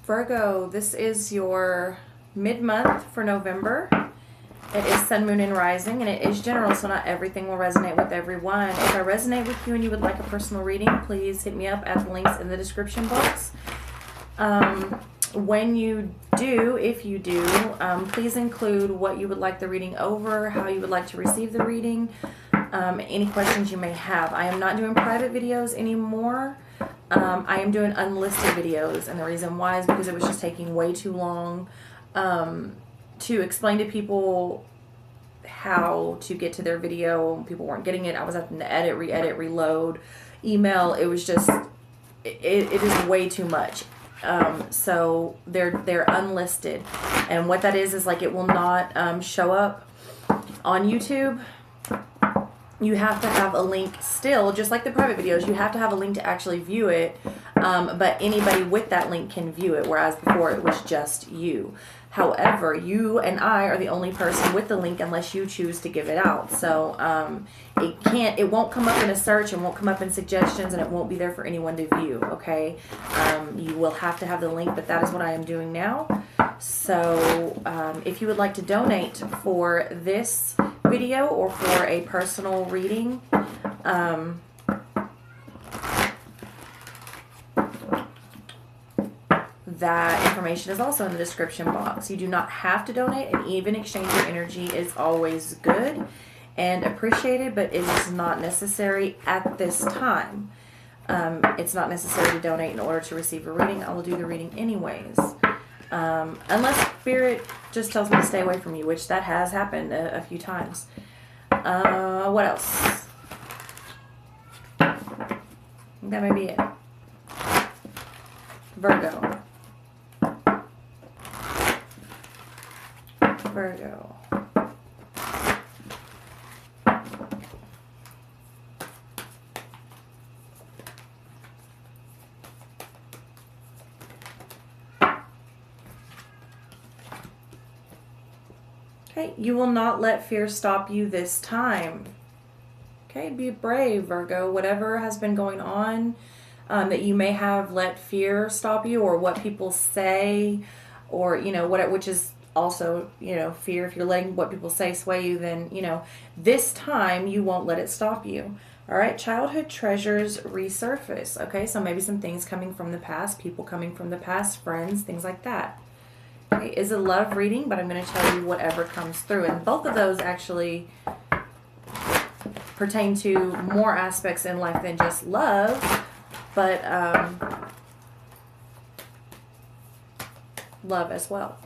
Virgo, this is your mid-month for November. It is Sun, Moon, and Rising, and it is general, so not everything will resonate with everyone. If I resonate with you and you would like a personal reading, please hit me up at the links in the description box. When you do, if you do, please include what you would like the reading over, how you would like to receive the reading, any questions you may have. I am not doing private videos anymore. I am doing unlisted videos, and the reason why is because it was just taking way too long to explain to people how to get to their video. People weren't getting it. I was having to edit, re-edit, reload, email. It was just, it is way too much. So they're unlisted, and what that is like it will not show up on YouTube. You have to have a link still, just like the private videos. You have to have a link to actually view it, but anybody with that link can view it, whereas before it was just you. However, you and I are the only person with the link unless you choose to give it out. So it won't come up in a search, and won't come up in suggestions, and it won't be there for anyone to view, okay? You will have to have the link, but that is what I am doing now. So if you would like to donate for this video or for a personal reading, that information is also in the description box. You do not have to donate, and even exchange your energy is always good and appreciated, but it is not necessary at this time. It's not necessary to donate in order to receive a reading. I will do the reading anyways. Unless Spirit just tells me to stay away from you, which that has happened a few times. What else? That may be it. Virgo. Virgo. Okay, you will not let fear stop you this time. Okay, be brave, Virgo. Whatever has been going on that you may have let fear stop you, or what people say, or, you know, which is also, you know, fear. If you're letting what people say sway you, then, you know, this time you won't let it stop you. All right, childhood treasures resurface. Okay, so maybe some things coming from the past, people coming from the past, friends, things like that. Okay, is a love reading, but I'm going to tell you whatever comes through. And both of those actually pertain to more aspects in life than just love, but love as well.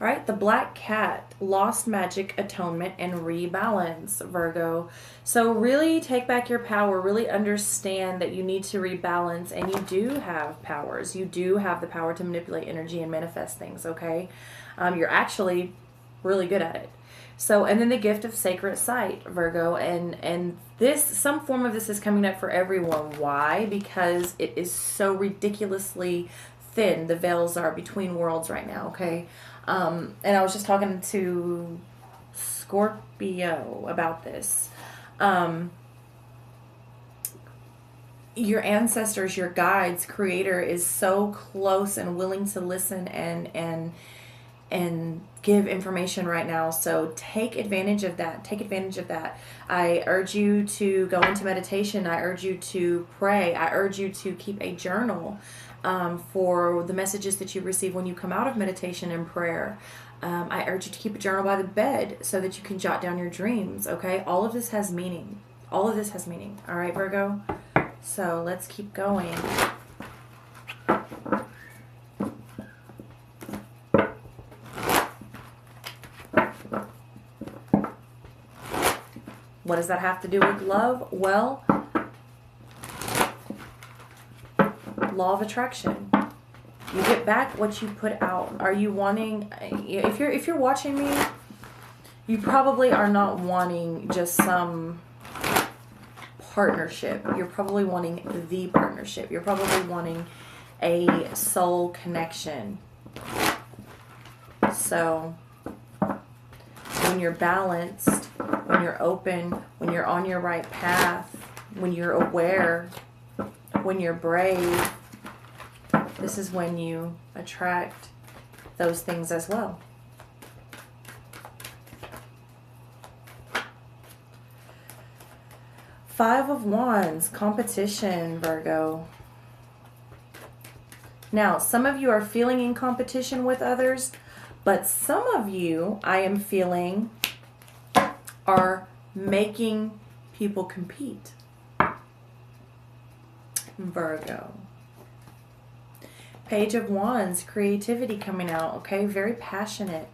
All right, the Black Cat, lost magic, atonement, and rebalance, Virgo. So really take back your power. Really understand that you need to rebalance, and you do have powers. You do have the power to manipulate energy and manifest things, okay? You're actually really good at it. So, and then the gift of sacred sight, Virgo, and this, some form of this is coming up for everyone. Why? Because it is so ridiculously thin. The veils are between worlds right now, okay? And I was just talking to Scorpio about this. Your ancestors, your guides, creator is so close and willing to listen and give information right now. So take advantage of that. Take advantage of that. I urge you to go into meditation. I urge you to pray. I urge you to keep a journal for the messages that you receive when you come out of meditation and prayer. I urge you to keep a journal by the bed so that you can jot down your dreams, okay? All of this has meaning. All of this has meaning. All right, Virgo? So let's keep going. What does that have to do with love? Well, law of attraction. You get back what you put out. Are you wanting, if you're watching me, you probably are not wanting just some partnership. You're probably wanting the partnership. You're probably wanting a soul connection. So when you're balanced, when you're open, when you're on your right path, when you're aware, when you're brave, this is when you attract those things as well. Five of Wands, competition, Virgo. Now, some of you are feeling in competition with others, but some of you, I am feeling, are making people compete. Virgo. Page of Wands, creativity coming out, okay? Very passionate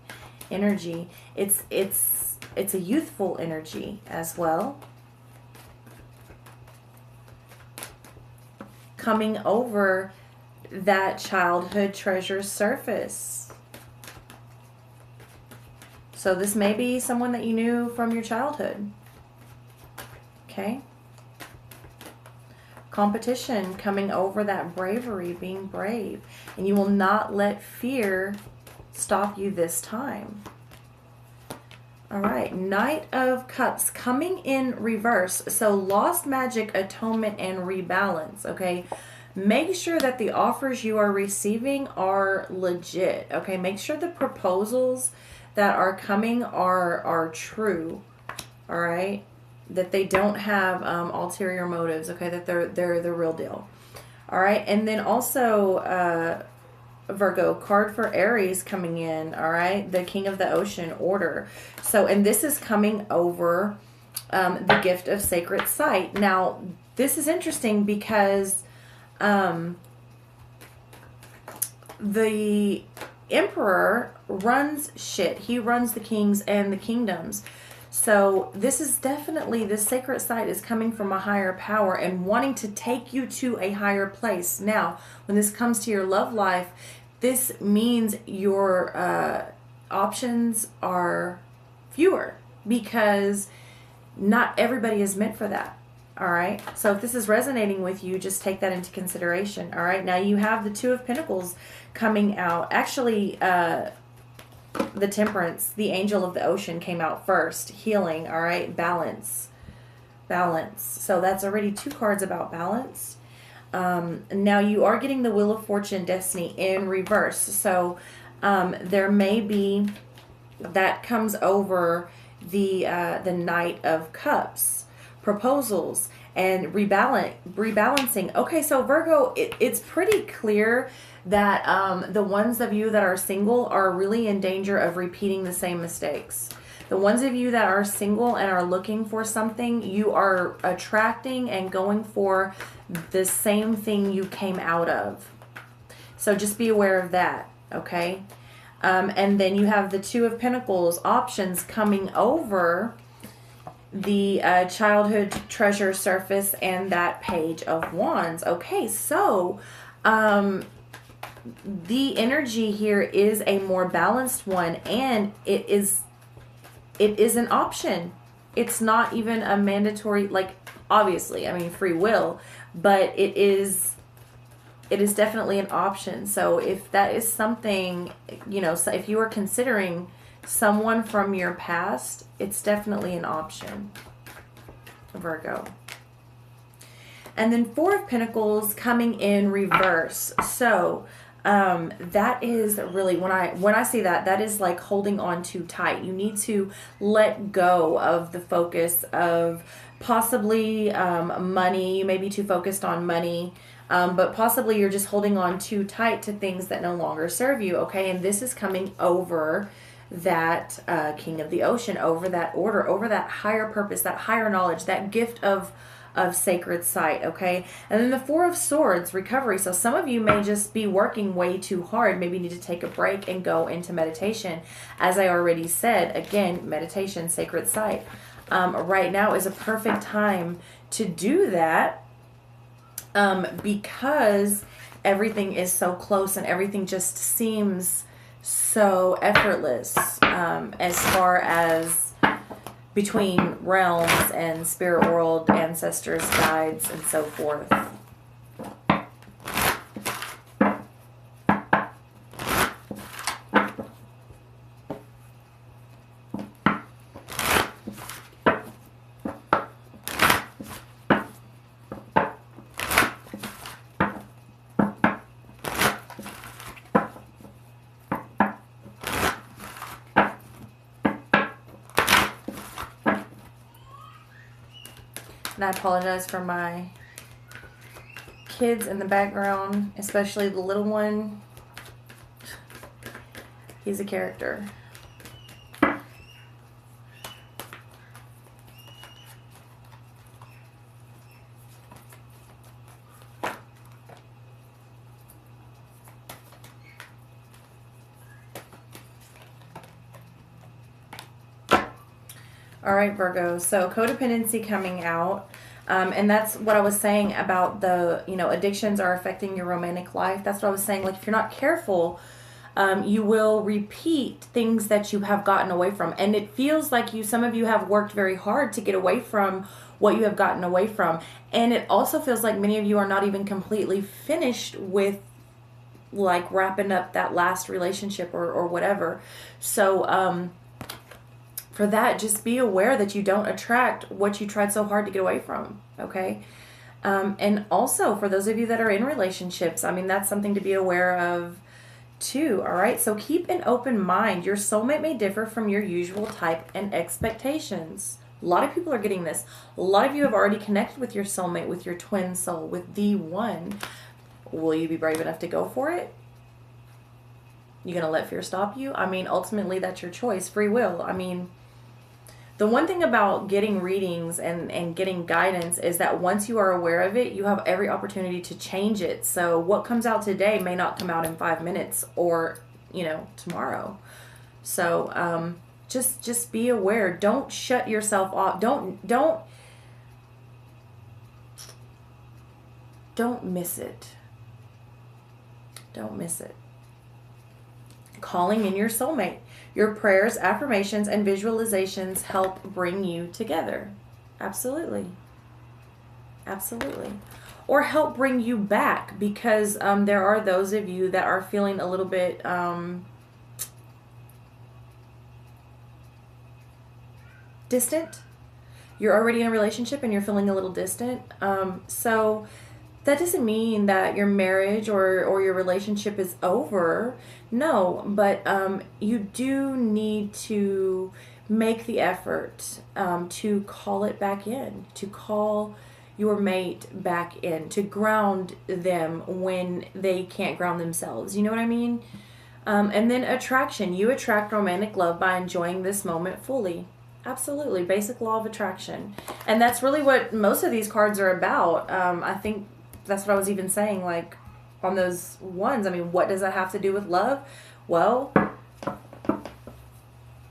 energy. It's a youthful energy as well. Coming over that childhood treasure surface. So this may be someone that you knew from your childhood. Okay? Competition, coming over that bravery, being brave. And you will not let fear stop you this time. All right, Knight of Cups coming in reverse. So lost magic, atonement, and rebalance, okay? Make sure that the offers you are receiving are legit, okay? Make sure the proposals that are coming are true, all right? That they don't have ulterior motives, okay? That they're the real deal, all right? And then also, Virgo, card for Aries coming in, all right? The King of the Ocean, order. So, and this is coming over the gift of sacred sight. Now, this is interesting because the Emperor runs shit. He runs the kings and the kingdoms. So this is definitely, this sacred sight is coming from a higher power and wanting to take you to a higher place. Now, when this comes to your love life, this means your options are fewer because not everybody is meant for that. All right. So if this is resonating with you, just take that into consideration. All right. Now you have the Two of Pentacles coming out. Actually, the Temperance, the Angel of the Ocean came out first. Healing. All right. Balance. Balance. So that's already two cards about balance. Now you are getting the Wheel of Fortune, Destiny in reverse. So there may be that comes over the Knight of Cups. Proposals and rebalancing. Okay, so Virgo, it's pretty clear that the ones of you that are single are really in danger of repeating the same mistakes. The ones of you that are single and are looking for something, you are attracting and going for the same thing you came out of. So just be aware of that, okay? And then you have the Two of Pentacles, options coming over the childhood treasure surface and that Page of Wands. Okay, so the energy here is a more balanced one, and it is an option. It's not even a mandatory, like, obviously, I mean, free will, but it is definitely an option. So if that is something, you know, so if you are considering someone from your past, it's definitely an option, Virgo. And then Four of Pentacles coming in reverse. So that is really, when I see that, that is like holding on too tight. You need to let go of the focus of possibly money. You may be too focused on money, but possibly you're just holding on too tight to things that no longer serve you, okay? And this is coming over that King of the Ocean, over that order, over that higher purpose, that higher knowledge, that gift of sacred sight, okay? And then the Four of Swords, recovery. So some of you may just be working way too hard. Maybe you need to take a break and go into meditation. As I already said, again, meditation, sacred sight. Right now is a perfect time to do that because everything is so close and everything just seems so effortless as far as between realms and spirit world, ancestors, guides, and so forth. And I apologize for my kids in the background, especially the little one. He's a character. All right, Virgo. So codependency coming out. And that's what I was saying about the, addictions are affecting your romantic life. That's what I was saying. Like, if you're not careful, you will repeat things that you have gotten away from. And it feels like some of you have worked very hard to get away from what you have gotten away from. And it also feels like many of you are not even completely finished with, like, wrapping up that last relationship or whatever. So, for that, just be aware that you don't attract what you tried so hard to get away from, okay? And also, for those of you that are in relationships, I mean, that's something to be aware of too, all right? So keep an open mind. Your soulmate may differ from your usual type and expectations. A lot of people are getting this. A lot of you have already connected with your soulmate, with your twin soul, with the one. Will you be brave enough to go for it? You gonna let fear stop you? I mean, ultimately, that's your choice, free will. I mean, the one thing about getting readings and getting guidance is that once you are aware of it, you have every opportunity to change it. So what comes out today may not come out in 5 minutes or, tomorrow. So just be aware. Don't shut yourself off. Don't miss it. Don't miss it. Calling in your soulmate. Your prayers, affirmations, and visualizations help bring you together. Absolutely. Absolutely. Or help bring you back, because there are those of you that are feeling a little bit distant. You're already in a relationship and you're feeling a little distant. So that doesn't mean that your marriage or your relationship is over. No, but you do need to make the effort to call it back in, to call your mate back in, to ground them when they can't ground themselves. You know what I mean? And then attraction. You attract romantic love by enjoying this moment fully. Absolutely. Basic law of attraction. And that's really what most of these cards are about. I think that's what I was even saying, like, on those ones. I mean, what does that have to do with love? Well,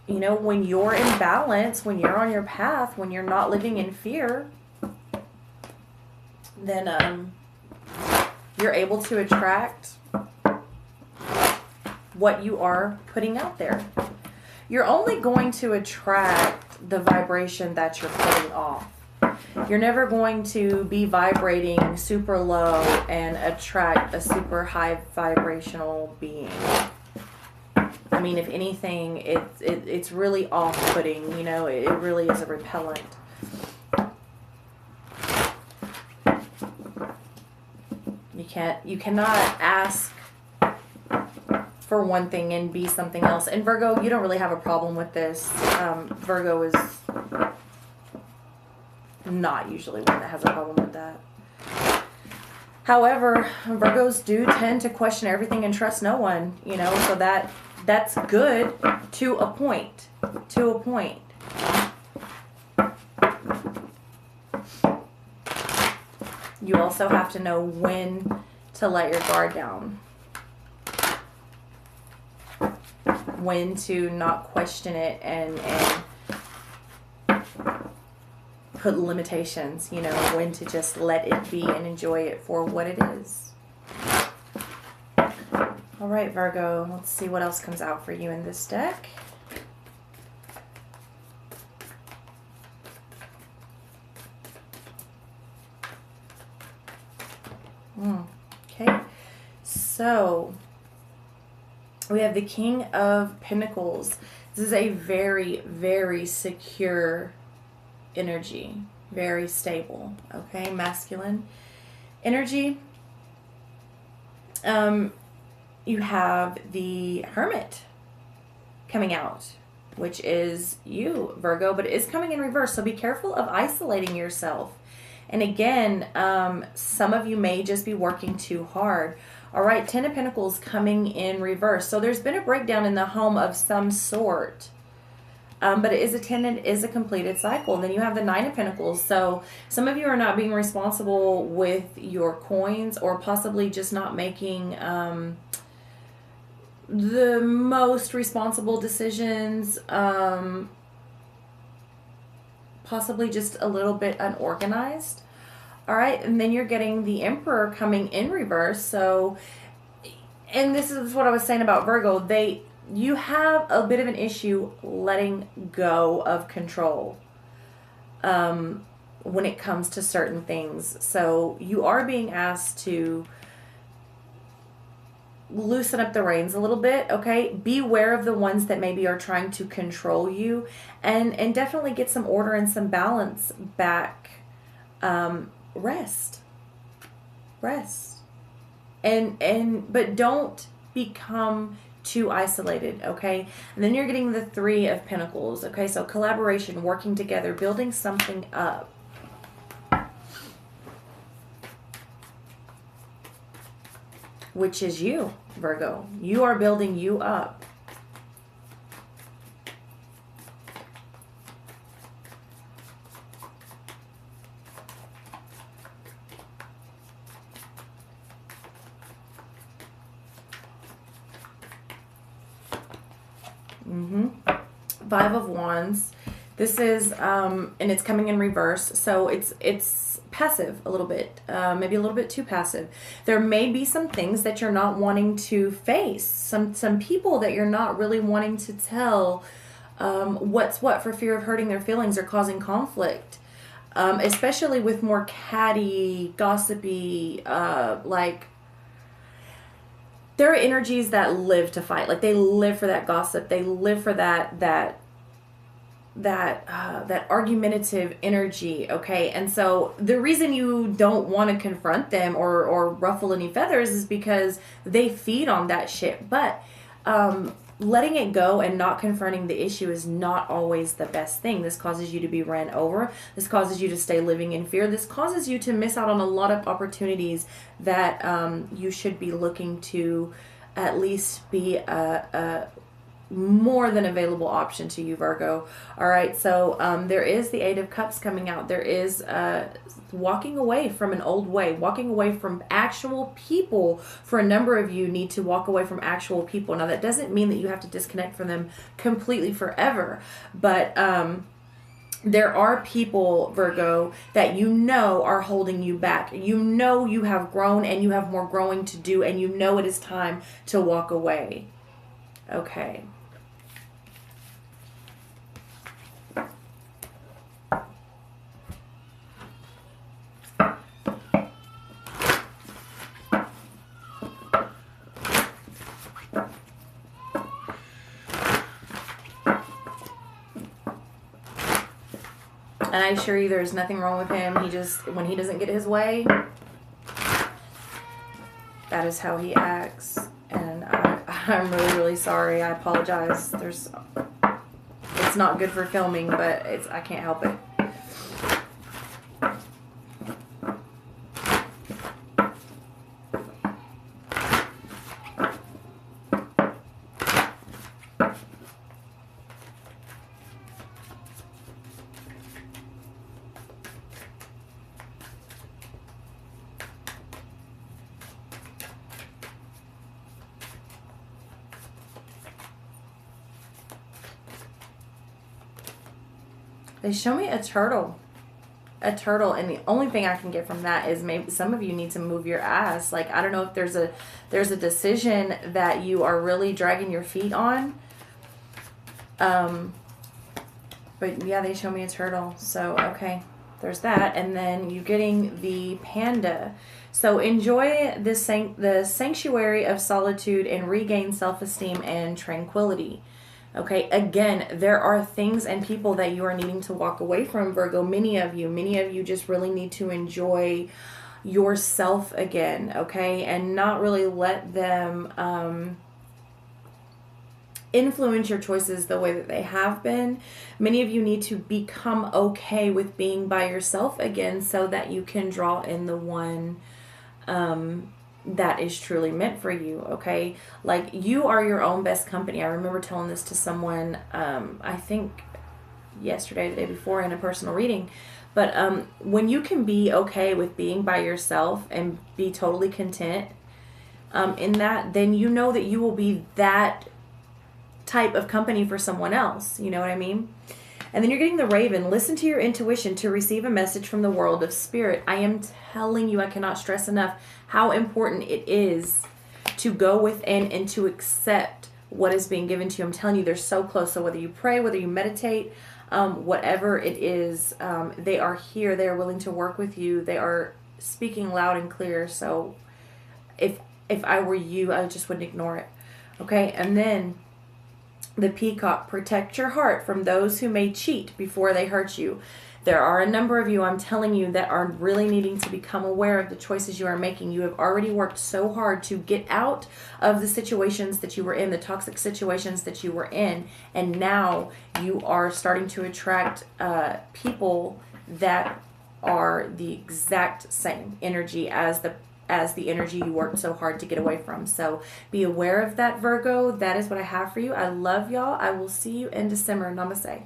when you're in balance, when you're on your path, when you're not living in fear, then you're able to attract what you are putting out there. You're only going to attract the vibration that you're putting off. You're never going to be vibrating super low and attract a super high vibrational being. I mean, if anything, it's really off-putting, it really is a repellent. You cannot ask for one thing and be something else. And Virgo, you don't really have a problem with this. Virgo is not usually one that has a problem with that. However, Virgos do tend to question everything and trust no one, so that's good to a point. To a point. You also have to know when to let your guard down. When to not question it and put limitations, when to just let it be and enjoy it for what it is. All right, Virgo, let's see what else comes out for you in this deck. Okay, so we have the King of Pentacles. This is a very, very secure energy, very stable, okay, masculine energy. You have the Hermit coming out, which is you, Virgo, but it is coming in reverse, so be careful of isolating yourself. And again, some of you may just be working too hard. All right, Ten of Pentacles coming in reverse. So there's been a breakdown in the home of some sort. But it is a 10 and is a completed cycle. And then you have the Nine of Pentacles. So some of you are not being responsible with your coins, or possibly just not making the most responsible decisions. Possibly just a little bit unorganized. All right, and then you're getting the Emperor coming in reverse. So, and this is what I was saying about Virgo. You have a bit of an issue letting go of control when it comes to certain things. So you are being asked to loosen up the reins a little bit, okay? Beware of the ones that maybe are trying to control you, and definitely get some order and some balance back. Rest. But don't become too isolated, okay? And then you're getting the Three of Pentacles, okay? So collaboration, working together, building something up. Which is you, Virgo. You are building you up. Five of Wands. This is, and it's coming in reverse. So it's passive a little bit, maybe a little bit too passive. There may be some things that you're not wanting to face. Some people that you're not really wanting to tell what's what, for fear of hurting their feelings or causing conflict. Especially with more catty, gossipy, like, there are energies that live to fight. Like, they live for that gossip. They live for that argumentative energy, okay? And so the reason you don't want to confront them or ruffle any feathers is because they feed on that shit. But letting it go and not confronting the issue is not always the best thing. This causes you to be ran over. This causes you to stay living in fear. This causes you to miss out on a lot of opportunities that you should be looking to at least be a more than available option to you, Virgo. All right, so there is the Eight of Cups coming out. There is walking away from an old way, walking away from actual people. For a number of you, need to walk away from actual people. Now, that doesn't mean that you have to disconnect from them completely forever, but there are people, Virgo, that you know are holding you back. You know you have grown and you have more growing to do, and you know it is time to walk away. Okay. And I assure you, there's nothing wrong with him. He just, when he doesn't get his way, that is how he acts. And I'm really, really sorry. I apologize. It's not good for filming, but I can't help it. They show me a turtle. A turtle, and the only thing I can get from that is maybe some of you need to move your ass. Like, I don't know if there's a decision that you are really dragging your feet on. But yeah, they show me a turtle. So, okay, there's that. And then you're getting the panda. So enjoy the sanctuary of solitude and regain self-esteem and tranquility. Okay, again, there are things and people that you are needing to walk away from, Virgo. Many of you just really need to enjoy yourself again, okay? And not really let them influence your choices the way that they have been. Many of you need to become okay with being by yourself again so that you can draw in the one that is truly meant for you, okay? Like, you are your own best company. I remember telling this to someone, I think yesterday, the day before, in a personal reading. But when you can be okay with being by yourself and be totally content in that, then you know that you will be that type of company for someone else. You know what I mean? And then you're getting the Raven. Listen to your intuition to receive a message from the world of spirit. I am telling you, I cannot stress enough how important it is to go within and to accept what is being given to you. I'm telling you, they're so close. So whether you pray, whether you meditate, whatever it is, they are here. They are willing to work with you. They are speaking loud and clear. So if I were you, I just wouldn't ignore it. Okay, and then the Peacock. Protect your heart from those who may cheat before they hurt you. There are a number of you, I'm telling you, that are really needing to become aware of the choices you are making. You have already worked so hard to get out of the situations that you were in, the toxic situations that you were in, and now you are starting to attract people that are the exact same energy as the energy you worked so hard to get away from. So be aware of that, Virgo. That is what I have for you. I love y'all. I will see you in December. Namaste.